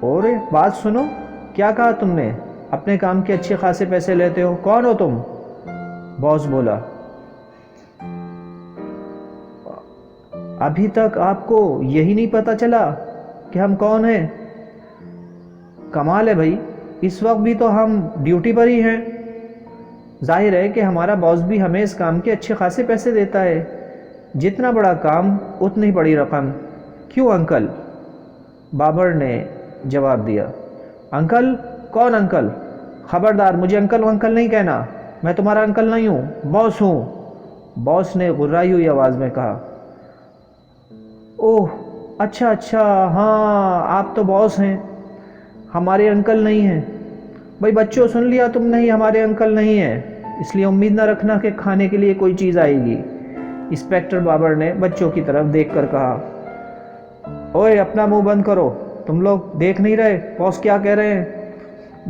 اور بات سنو، کیا کہا تم نے؟ اپنے کام کے اچھے خاصے پیسے لیتے ہو، کون ہو تم؟ باس بولا، ابھی تک آپ کو یہی نہیں پتہ چلا کہ ہم کون ہیں؟ کمال ہے بھائی، اس وقت بھی تو ہم ڈیوٹی پر ہی ہیں۔ ظاہر ہے کہ ہمارا باس بھی ہمیں اس کام کے اچھے خاصے پیسے دیتا ہے، جتنا بڑا کام اتنی بڑی رقم، کیوں انکل؟ بابر نے جواب دیا۔ انکل؟ کون انکل؟ خبردار، مجھے انکل ونکل نہیں کہنا، میں تمہارا انکل نہیں ہوں، باس ہوں، باس نے غرائی ہوئی آواز میں کہا۔ اوہ اچھا اچھا، ہاں آپ تو باس ہیں، ہمارے انکل نہیں ہیں۔ بھائی بچوں، سن لیا تم نے، ہی ہمارے انکل نہیں ہیں، اس لیے امید نہ رکھنا کہ کھانے کے لیے کوئی چیز آئے گی، انسپکٹر بابر نے بچوں کی طرف دیکھ کر کہا۔ اوئے اپنا منہ بند کرو، تم لوگ دیکھ نہیں رہے باس کیا کہہ رہے ہیں؟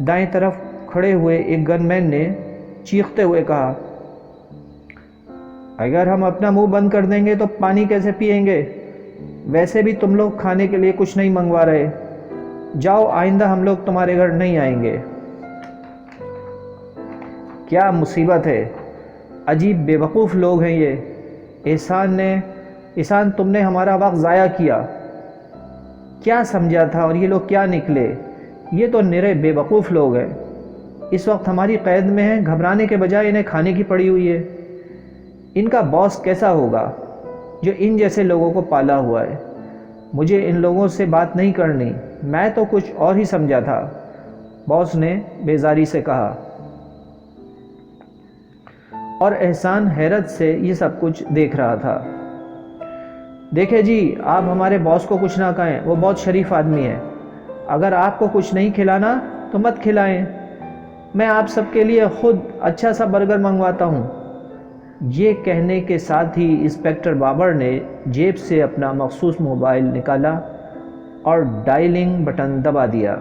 دائیں طرف کھڑے ہوئے ایک گن مین نے چیختے ہوئے کہا۔ اگر ہم اپنا منہ بند کر دیں گے تو پانی کیسے پئیں گے؟ ویسے بھی تم لوگ کھانے کے لیے کچھ نہیں منگوا رہے، جاؤ، آئندہ ہم لوگ تمہارے گھر نہیں آئیں گے۔ کیا مصیبت ہے، عجیب بے وقوف لوگ ہیں یہ۔ احسان تم نے ہمارا وقت ضائع کیا، کیا سمجھا تھا اور یہ لوگ کیا نکلے؟ یہ تو نرے بے وقوف لوگ ہیں، اس وقت ہماری قید میں ہیں، گھبرانے کے بجائے انہیں کھانے کی پڑی ہوئی ہے۔ ان کا باس کیسا ہوگا جو ان جیسے لوگوں کو پالا ہوا ہے؟ مجھے ان لوگوں سے بات نہیں کرنی، میں تو کچھ اور ہی سمجھا تھا، باس نے بیزاری سے کہا۔ اور احسان حیرت سے یہ سب کچھ دیکھ رہا تھا۔ دیکھیں جی، آپ ہمارے باس کو کچھ نہ کہیں، وہ بہت شریف آدمی ہے، اگر آپ کو کچھ نہیں کھلانا تو مت کھلائیں، میں آپ سب کے لیے خود اچھا سا برگر منگواتا ہوں۔ یہ کہنے کے ساتھ ہی انسپکٹر بابر نے جیب سے اپنا مخصوص موبائل نکالا اور ڈائلنگ بٹن دبا دیا۔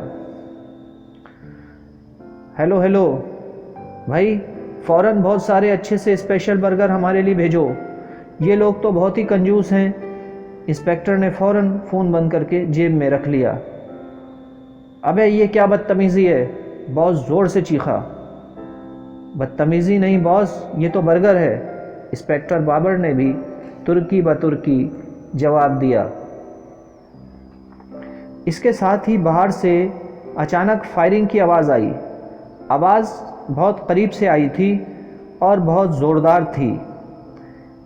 ہیلو ہیلو بھائی، فوراً بہت سارے اچھے سے اسپیشل برگر ہمارے لیے بھیجو، یہ لوگ تو بہت ہی کنجوس ہیں۔ انسپکٹر نے فوراً فون بند کر کے جیب میں رکھ لیا۔ ابے یہ کیا بدتمیزی ہے، باس زور سے چیخا۔ بدتمیزی نہیں باس، یہ تو برگر ہے، انسپکٹر بابر نے بھی ترکی بترکی جواب دیا۔ اس کے ساتھ ہی باہر سے اچانک فائرنگ کی آواز آئی۔ آواز بہت قریب سے آئی تھی اور بہت زوردار تھی۔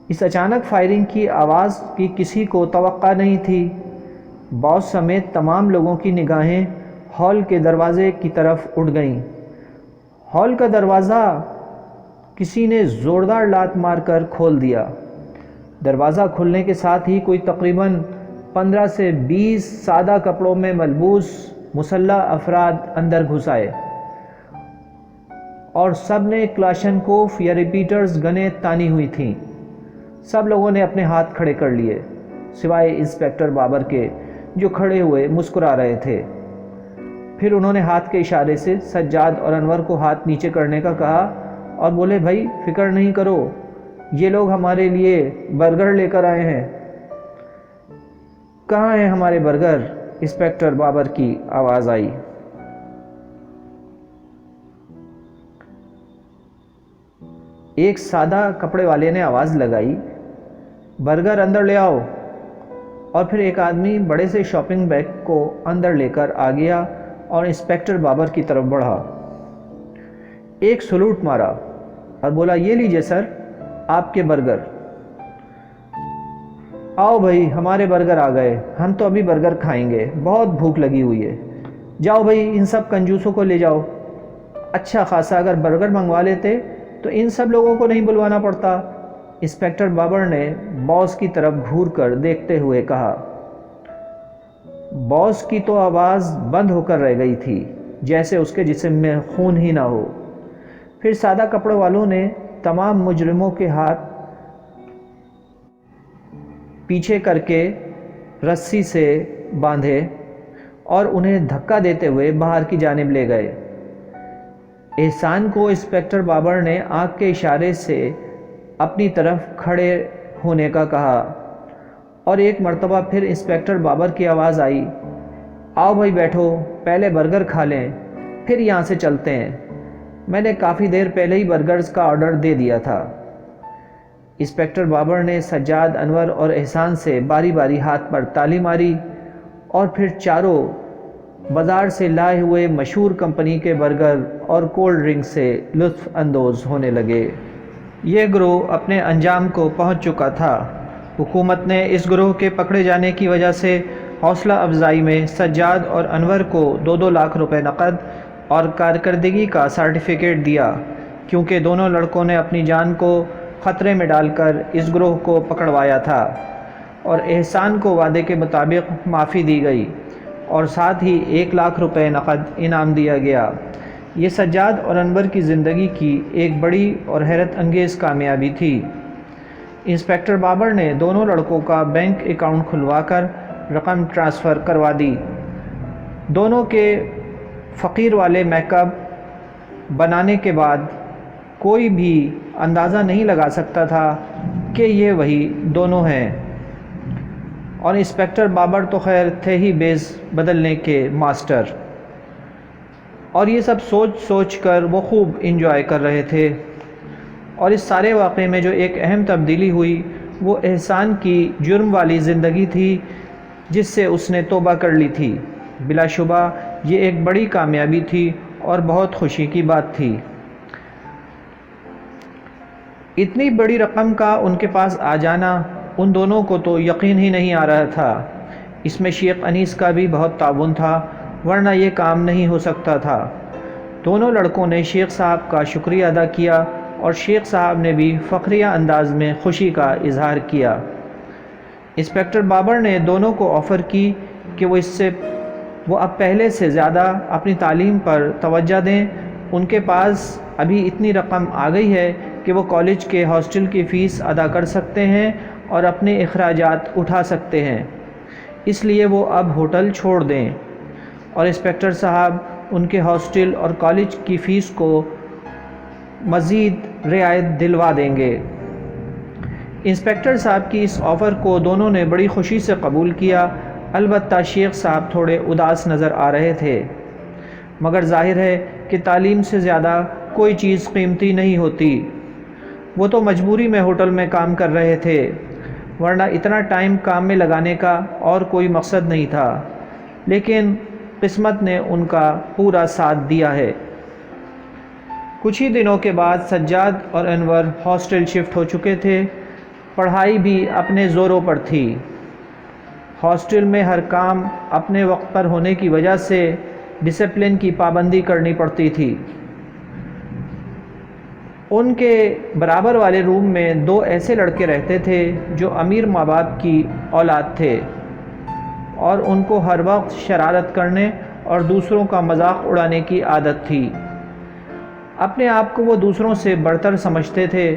اس اچانک فائرنگ کی آواز کی کسی کو توقع نہیں تھی۔ باس سمیت تمام لوگوں کی نگاہیں ہال کے دروازے کی طرف اٹھ گئیں۔ ہال کا دروازہ کسی نے زوردار لات مار کر کھول دیا۔ دروازہ کھلنے کے ساتھ ہی کوئی تقریباً 15 سے 20 سادہ کپڑوں میں ملبوس مسلح افراد اندر گھس آئے، اور سب نے کلاشنکوف یا ریپیٹرز گنیں تانی ہوئی تھیں۔ سب لوگوں نے اپنے ہاتھ کھڑے کر لیے، سوائے انسپکٹر بابر کے جو کھڑے ہوئے مسکرا رہے تھے۔ پھر انہوں نے ہاتھ کے اشارے سے سجاد اور انور کو ہاتھ نیچے کرنے کا کہا اور بولے، بھائی فکر نہیں کرو، یہ لوگ ہمارے لیے برگر لے کر آئے ہیں۔ کہاں ہیں ہمارے برگر؟ انسپکٹر بابر کی آواز آئی۔ ایک سادہ کپڑے والے نے آواز لگائی، برگر اندر لے آؤ۔ اور پھر ایک آدمی بڑے سے شاپنگ بیگ کو اندر لے کر آ گیا اور انسپکٹر بابر کی طرف بڑھا، ایک سلوٹ مارا اور بولا، یہ لیجئے سر آپ کے برگر۔ آؤ بھائی، ہمارے برگر آ گئے، ہم تو ابھی برگر کھائیں گے، بہت بھوک لگی ہوئی ہے۔ جاؤ بھائی، ان سب کنجوسوں کو لے جاؤ۔ اچھا خاصا اگر برگر منگوا لیتے تو ان سب لوگوں کو نہیں بلوانا پڑتا، انسپکٹر بابر نے باس کی طرف گھور کر دیکھتے ہوئے کہا۔ باس کی تو آواز بند ہو کر رہ گئی تھی، جیسے اس کے جسم میں خون ہی نہ ہو۔ پھر سادہ کپڑوں والوں نے تمام مجرموں کے ہاتھ پیچھے کر کے رسی سے باندھے اور انہیں دھکا دیتے ہوئے باہر کی جانب لے گئے۔ احسان کو انسپکٹر بابر نے آنکھ کے اشارے سے اپنی طرف کھڑے ہونے کا کہا، اور ایک مرتبہ پھر انسپکٹر بابر کی آواز آئی، آؤ بھائی بیٹھو، پہلے برگر کھا لیں پھر یہاں سے چلتے ہیں، میں نے کافی دیر پہلے ہی برگرز کا آرڈر دے دیا تھا۔ انسپکٹر بابر نے سجاد، انور اور احسان سے باری باری ہاتھ پر تالی ماری اور پھر چاروں بازار سے لائے ہوئے مشہور کمپنی کے برگر اور کولڈ ڈرنک سے لطف اندوز ہونے لگے۔ یہ گروہ اپنے انجام کو پہنچ چکا تھا۔ حکومت نے اس گروہ کے پکڑے جانے کی وجہ سے حوصلہ افزائی میں سجاد اور انور کو 2-2 لاکھ روپے نقد اور کارکردگی کا سرٹیفکیٹ دیا، کیونکہ دونوں لڑکوں نے اپنی جان کو خطرے میں ڈال کر اس گروہ کو پکڑوایا تھا، اور احسان کو وعدے کے مطابق معافی دی گئی اور ساتھ ہی 1 لاکھ روپے نقد انعام دیا گیا۔ یہ سجاد اور انور کی زندگی کی ایک بڑی اور حیرت انگیز کامیابی تھی۔ انسپکٹر بابر نے دونوں لڑکوں کا بینک اکاؤنٹ کھلوا کر رقم ٹرانسفر کروا دی۔ دونوں کے فقیر والے میک اپ بنانے کے بعد کوئی بھی اندازہ نہیں لگا سکتا تھا کہ یہ وہی دونوں ہیں، اور انسپکٹر بابر تو خیر تھے ہی بیس بدلنے کے ماسٹر، اور یہ سب سوچ سوچ کر وہ خوب انجوائے کر رہے تھے۔ اور اس سارے واقعے میں جو ایک اہم تبدیلی ہوئی وہ احسان کی جرم والی زندگی تھی جس سے اس نے توبہ کر لی تھی۔ بلا شبہ یہ ایک بڑی کامیابی تھی اور بہت خوشی کی بات تھی۔ اتنی بڑی رقم کا ان کے پاس آ جانا ان دونوں کو تو یقین ہی نہیں آ رہا تھا۔ اس میں شیخ انیس کا بھی بہت تعاون تھا، ورنہ یہ کام نہیں ہو سکتا تھا۔ دونوں لڑکوں نے شیخ صاحب کا شکریہ ادا کیا اور شیخ صاحب نے بھی فخریہ انداز میں خوشی کا اظہار کیا۔ انسپکٹر بابر نے دونوں کو آفر کی کہ وہ اب پہلے سے زیادہ اپنی تعلیم پر توجہ دیں۔ ان کے پاس ابھی اتنی رقم آ گئی ہے کہ وہ کالج کے ہاسٹل کی فیس ادا کر سکتے ہیں اور اپنے اخراجات اٹھا سکتے ہیں، اس لیے وہ اب ہوٹل چھوڑ دیں اور انسپکٹر صاحب ان کے ہاسٹل اور کالج کی فیس کو مزید رعایت دلوا دیں گے۔ انسپکٹر صاحب کی اس آفر کو دونوں نے بڑی خوشی سے قبول کیا۔ البتہ شیخ صاحب تھوڑے اداس نظر آ رہے تھے، مگر ظاہر ہے کہ تعلیم سے زیادہ کوئی چیز قیمتی نہیں ہوتی۔ وہ تو مجبوری میں ہوٹل میں کام کر رہے تھے، ورنہ اتنا ٹائم کام میں لگانے کا اور کوئی مقصد نہیں تھا، لیکن قسمت نے ان کا پورا ساتھ دیا ہے۔ کچھ ہی دنوں کے بعد سجاد اور انور ہاسٹل شفٹ ہو چکے تھے۔ پڑھائی بھی اپنے زوروں پر تھی۔ ہاسٹل میں ہر کام اپنے وقت پر ہونے کی وجہ سے ڈسپلن کی پابندی کرنی پڑتی تھی۔ ان کے برابر والے روم میں 2 ایسے لڑکے رہتے تھے جو امیر ماں باپ کی اولاد تھے، اور ان کو ہر وقت شرارت کرنے اور دوسروں کا مذاق اڑانے کی عادت تھی۔ اپنے آپ کو وہ دوسروں سے برتر سمجھتے تھے۔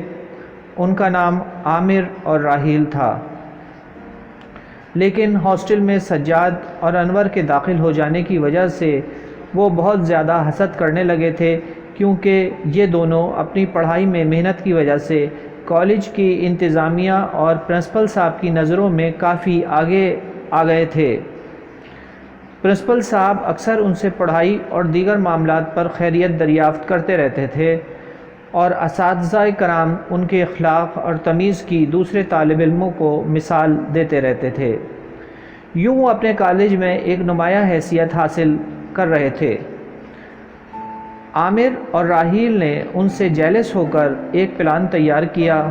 ان کا نام عامر اور راحیل تھا، لیکن ہاسٹل میں سجاد اور انور کے داخل ہو جانے کی وجہ سے وہ بہت زیادہ حسد کرنے لگے تھے، کیونکہ یہ دونوں اپنی پڑھائی میں محنت کی وجہ سے کالج کی انتظامیہ اور پرنسپل صاحب کی نظروں میں کافی آگے آ گئے تھے۔ پرنسپل صاحب اکثر ان سے پڑھائی اور دیگر معاملات پر خیریت دریافت کرتے رہتے تھے، اور اساتذہ کرام ان کے اخلاق اور تمیز کی دوسرے طالب علموں کو مثال دیتے رہتے تھے۔ یوں وہ اپنے کالج میں ایک نمایاں حیثیت حاصل کر رہے تھے۔ عامر اور راحیل نے ان سے جیلس ہو کر ایک پلان تیار کیا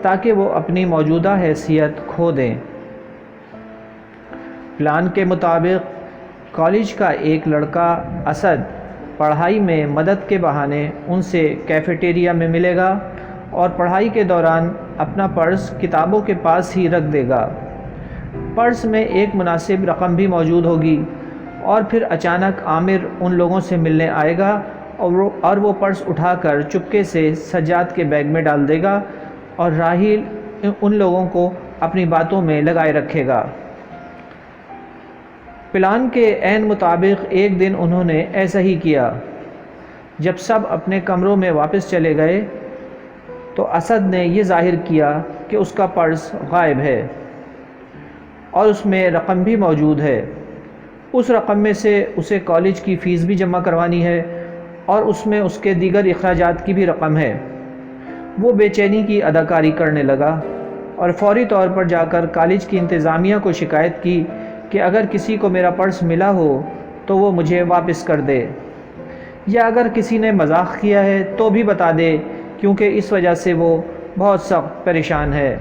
تاکہ وہ اپنی موجودہ حیثیت کھو دیں۔ پلان کے مطابق کالج کا ایک لڑکا اسد پڑھائی میں مدد کے بہانے ان سے کیفیٹیریا میں ملے گا اور پڑھائی کے دوران اپنا پرس کتابوں کے پاس ہی رکھ دے گا۔ پرس میں ایک مناسب رقم بھی موجود ہوگی، اور پھر اچانک عامر ان لوگوں سے ملنے آئے گا اور وہ پرس اٹھا کر چپکے سے سجاد کے بیگ میں ڈال دے گا، اور راحیل ان لوگوں کو اپنی باتوں میں لگائے رکھے گا۔ پلان کے عین مطابق ایک دن انہوں نے ایسا ہی کیا۔ جب سب اپنے کمروں میں واپس چلے گئے تو اسد نے یہ ظاہر کیا کہ اس کا پرس غائب ہے اور اس میں رقم بھی موجود ہے۔ اس رقم میں سے اسے کالج کی فیس بھی جمع کروانی ہے اور اس میں اس کے دیگر اخراجات کی بھی رقم ہے۔ وہ بے چینی کی اداکاری کرنے لگا اور فوری طور پر جا کر کالج کی انتظامیہ کو شکایت کی کہ اگر کسی کو میرا پرس ملا ہو تو وہ مجھے واپس کر دے، یا اگر کسی نے مذاق کیا ہے تو بھی بتا دے، کیونکہ اس وجہ سے وہ بہت سخت پریشان ہے۔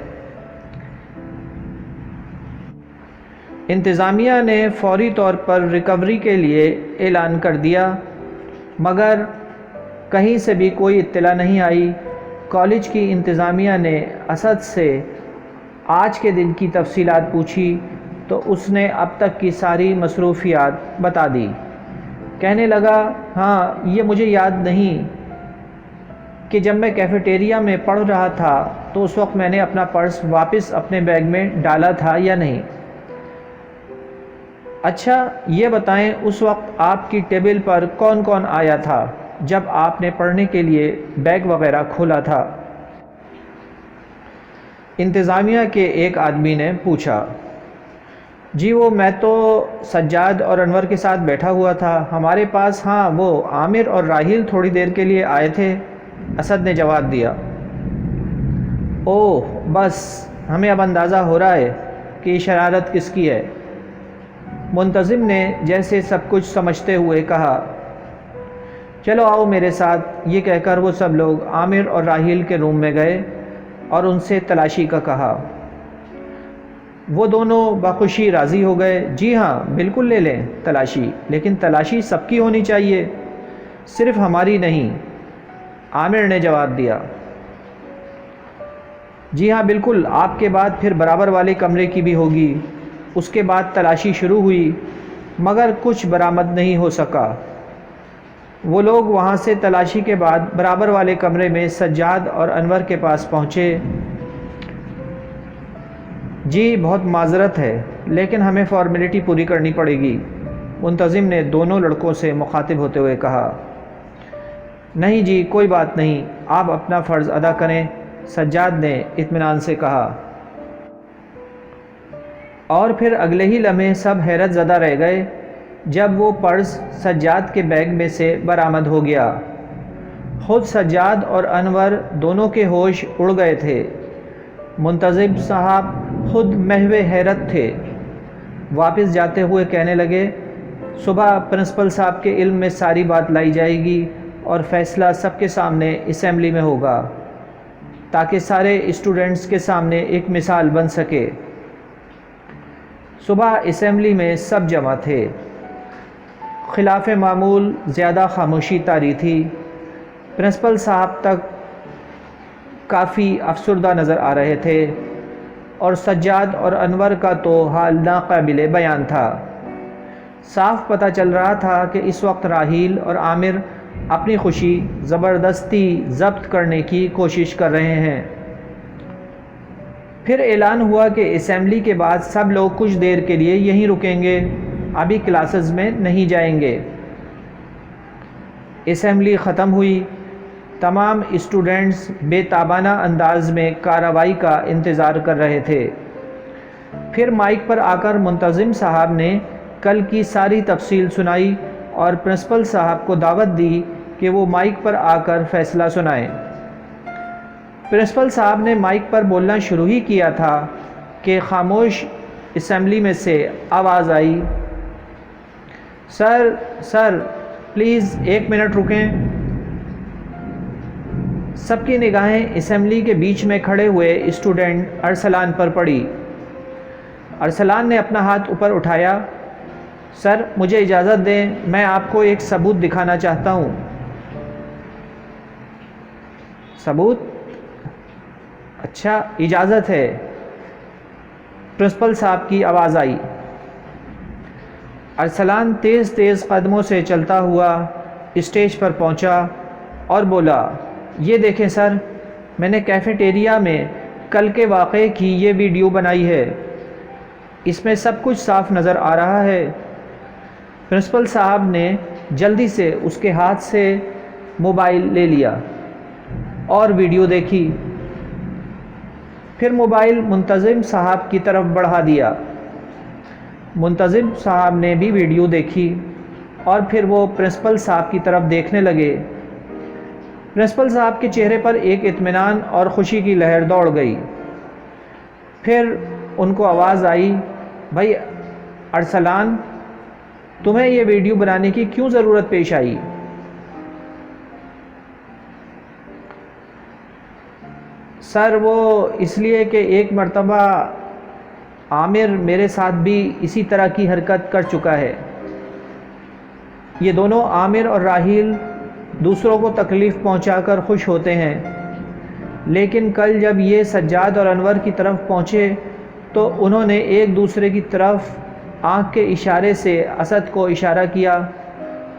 انتظامیہ نے فوری طور پر ریکوری کے لیے اعلان کر دیا، مگر کہیں سے بھی کوئی اطلاع نہیں آئی۔ کالج کی انتظامیہ نے اسد سے آج کے دن کی تفصیلات پوچھی تو اس نے اب تک کی ساری مصروفیات بتا دی۔ کہنے لگا، ہاں یہ مجھے یاد نہیں کہ جب میں کیفیٹیریا میں پڑھ رہا تھا تو اس وقت میں نے اپنا پرس واپس اپنے بیگ میں ڈالا تھا یا نہیں۔ اچھا یہ بتائیں اس وقت آپ کی ٹیبل پر کون کون آیا تھا جب آپ نے پڑھنے کے لیے بیگ وغیرہ کھولا تھا؟ انتظامیہ کے ایک آدمی نے پوچھا۔ جی وہ میں تو سجاد اور انور کے ساتھ بیٹھا ہوا تھا، ہمارے پاس ہاں وہ عامر اور راحیل تھوڑی دیر کے لیے آئے تھے، اسد نے جواب دیا۔ اوہ بس ہمیں اب اندازہ ہو رہا ہے کہ یہ شرارت کس کی ہے، منتظم نے جیسے سب کچھ سمجھتے ہوئے کہا۔ چلو آؤ میرے ساتھ، یہ کہہ کر وہ سب لوگ عامر اور راحیل کے روم میں گئے اور ان سے تلاشی کا کہا۔ وہ دونوں بخوشی راضی ہو گئے۔ جی ہاں بالکل لے لیں تلاشی، لیکن تلاشی سب کی ہونی چاہیے، صرف ہماری نہیں، عامر نے جواب دیا۔ جی ہاں بالکل، آپ کے بعد پھر برابر والے کمرے کی بھی ہوگی۔ اس کے بعد تلاشی شروع ہوئی مگر کچھ برآمد نہیں ہو سکا۔ وہ لوگ وہاں سے تلاشی کے بعد برابر والے کمرے میں سجاد اور انور کے پاس پہنچے۔ جی بہت معذرت ہے لیکن ہمیں فارمیلٹی پوری کرنی پڑے گی، منتظم نے دونوں لڑکوں سے مخاطب ہوتے ہوئے کہا۔ نہیں جی کوئی بات نہیں، آپ اپنا فرض ادا کریں، سجاد نے اطمینان سے کہا۔ اور پھر اگلے ہی لمحے سب حیرت زدہ رہ گئے جب وہ پرس سجاد کے بیگ میں سے برآمد ہو گیا۔ خود سجاد اور انور دونوں کے ہوش اڑ گئے تھے۔ منتظم صاحب خود محو حیرت تھے۔ واپس جاتے ہوئے کہنے لگے، صبح پرنسپل صاحب کے علم میں ساری بات لائی جائے گی اور فیصلہ سب کے سامنے اسمبلی میں ہوگا تاکہ سارے اسٹوڈنٹس کے سامنے ایک مثال بن سکے۔ صبح اسمبلی میں سب جمع تھے۔ خلاف معمول زیادہ خاموشی طاری تھی۔ پرنسپل صاحب تک کافی افسردہ نظر آ رہے تھے اور سجاد اور انور کا تو حال ناقابل بیان تھا۔ صاف پتہ چل رہا تھا کہ اس وقت راحیل اور عامر اپنی خوشی زبردستی ضبط کرنے کی کوشش کر رہے ہیں۔ پھر اعلان ہوا کہ اسمبلی کے بعد سب لوگ کچھ دیر کے لیے یہیں رکیں گے، ابھی کلاسز میں نہیں جائیں گے۔ اسمبلی ختم ہوئی۔ تمام اسٹوڈنٹس بے تابانہ انداز میں کارروائی کا انتظار کر رہے تھے۔ پھر مائک پر آ کر منتظم صاحب نے کل کی ساری تفصیل سنائی اور پرنسپل صاحب کو دعوت دی کہ وہ مائک پر آ کر فیصلہ سنائیں۔ پرنسپل صاحب نے مائک پر بولنا شروع ہی کیا تھا کہ خاموش اسمبلی میں سے آواز آئی، سر پلیز ایک منٹ رکیں۔ سب کی نگاہیں اسمبلی کے بیچ میں کھڑے ہوئے اسٹوڈنٹ ارسلان پر پڑی۔ ارسلان نے اپنا ہاتھ اوپر اٹھایا۔ سر مجھے اجازت دیں، میں آپ کو ایک ثبوت دکھانا چاہتا ہوں۔ ثبوت؟ اچھا اجازت ہے، پرنسپل صاحب کی آواز آئی۔ ارسلان تیز تیز قدموں سے چلتا ہوا اسٹیج پر پہنچا اور بولا، یہ دیکھیں سر، میں نے کیفیٹیریا میں کل کے واقعے کی یہ ویڈیو بنائی ہے، اس میں سب کچھ صاف نظر آ رہا ہے۔ پرنسپل صاحب نے جلدی سے اس کے ہاتھ سے موبائل لے لیا اور ویڈیو دیکھی، پھر موبائل منتظم صاحب کی طرف بڑھا دیا۔ منتظم صاحب نے بھی ویڈیو دیکھی اور پھر وہ پرنسپل صاحب کی طرف دیکھنے لگے۔ پرنسپل صاحب کے چہرے پر ایک اطمینان اور خوشی کی لہر دوڑ گئی۔ پھر ان کو آواز آئی، بھائی ارسلان، تمہیں یہ ویڈیو بنانے کی کیوں ضرورت پیش آئی؟ سر وہ اس لیے کہ ایک مرتبہ عامر میرے ساتھ بھی اسی طرح کی حرکت کر چکا ہے۔ یہ دونوں عامر اور راحیل دوسروں کو تکلیف پہنچا کر خوش ہوتے ہیں، لیکن کل جب یہ سجاد اور انور کی طرف پہنچے تو انہوں نے ایک دوسرے کی طرف آنکھ کے اشارے سے اسد کو اشارہ کیا۔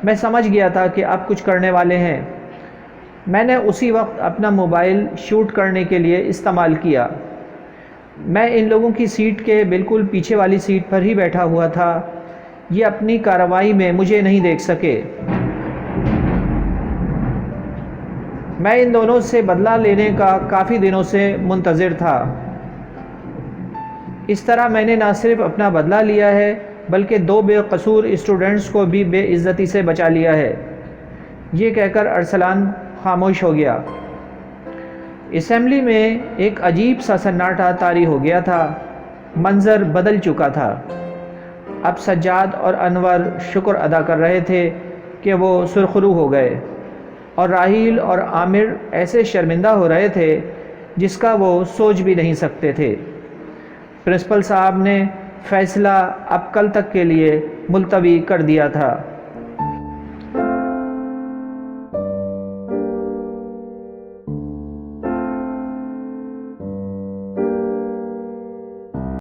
میں سمجھ گیا تھا کہ اب کچھ کرنے والے ہیں۔ میں نے اسی وقت اپنا موبائل شوٹ کرنے کے لیے استعمال کیا۔ میں ان لوگوں کی سیٹ کے بالکل پیچھے والی سیٹ پر ہی بیٹھا ہوا تھا۔ یہ اپنی کارروائی میں مجھے نہیں دیکھ سکے۔ میں ان دونوں سے بدلہ لینے کا کافی دنوں سے منتظر تھا۔ اس طرح میں نے نہ صرف اپنا بدلہ لیا ہے بلکہ دو بے قصور اسٹوڈنٹس کو بھی بے عزتی سے بچا لیا ہے۔ یہ کہہ کر ارسلان خاموش ہو گیا۔ اسمبلی میں ایک عجیب سا سناٹا طاری ہو گیا تھا۔ منظر بدل چکا تھا۔ اب سجاد اور انور شکر ادا کر رہے تھے کہ وہ سرخرو ہو گئے، اور راحیل اور عامر ایسے شرمندہ ہو رہے تھے جس کا وہ سوچ بھی نہیں سکتے تھے۔ پرنسپل صاحب نے فیصلہ اب کل تک کے لیے ملتوی کر دیا تھا۔